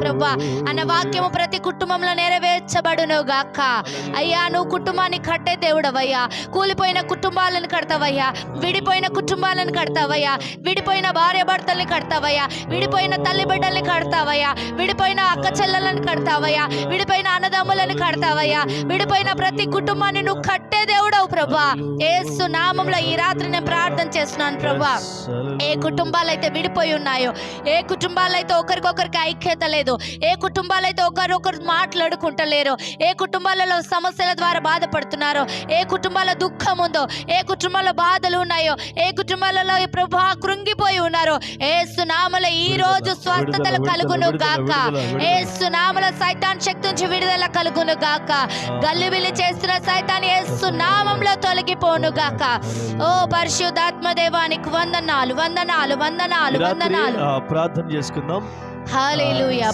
ప్రభా అన్న వాక్యము ప్రతి కుటుంబంలో నెరవేర్చబడును గాక. అయ్యా నువ్వు కుటుంబాన్ని కట్టే దేవుడవయ్యా. కూలిపోయిన కుటుంబాలను కడతావయ్యా, విడిపోయిన కుటుంబాలను కడతావయ్యా, విడిపోయిన భార్య భర్తల్ని కడతావయ్యా, విడిపోయిన తల్లి బిడ్డల్ని కడతావయ్యా, విడిపోయిన అక్క చెల్లెలను కడతావయ్యా, విడిపోయిన అన్నదమ్ములను కడతావయ్యా. విడిపోయిన ప్రతి కుటుంబాన్ని నువ్వు కట్టే దేవుడవు ప్రభా. యేసు నామములో ఈ రాత్రి నేను ప్రార్థన చేస్తున్నాను ప్రభా. ఏ కుటుంబాలైతే విడిపోయి ఉన్నాయో, ఏ కుటుంబాలైతే ఒకరికొకరికి ఐక్యత లేదు, ఏ కుటుంబాలైతే ఒకరొకరు మాట్లాడుకుంటలేరు, ఏ కుటుంబాలలో సమస్యల ద్వారా బాధపడుతున్నారో, ఏ కుటుంబాల దుఃఖం ఉందో, ఏ కుటుంబాల్లో బాధలు ఉన్నాయో, ఏ కుటుంబాలలో ప్రభా కృంగిపోయి ఉన్నారో, యేసు నామములో ఈ రోజు స్వస్థతలు కలుగును గాక. యేసు నామములో సైతాన్ శక్తి నుంచి విడుదల కలుగును గాక. గల్లిబిల్లి చేస్తున్న సైతాన్ యేసు నామములో తొలగిపోను గాక. ఓ పరిశుద్ధాత్మ దేవానికి వందనాలు, వందనాలు, వందనాలు, వందనాలు. ప్రార్థన చేసుకుందాం. హల్లెలూయా.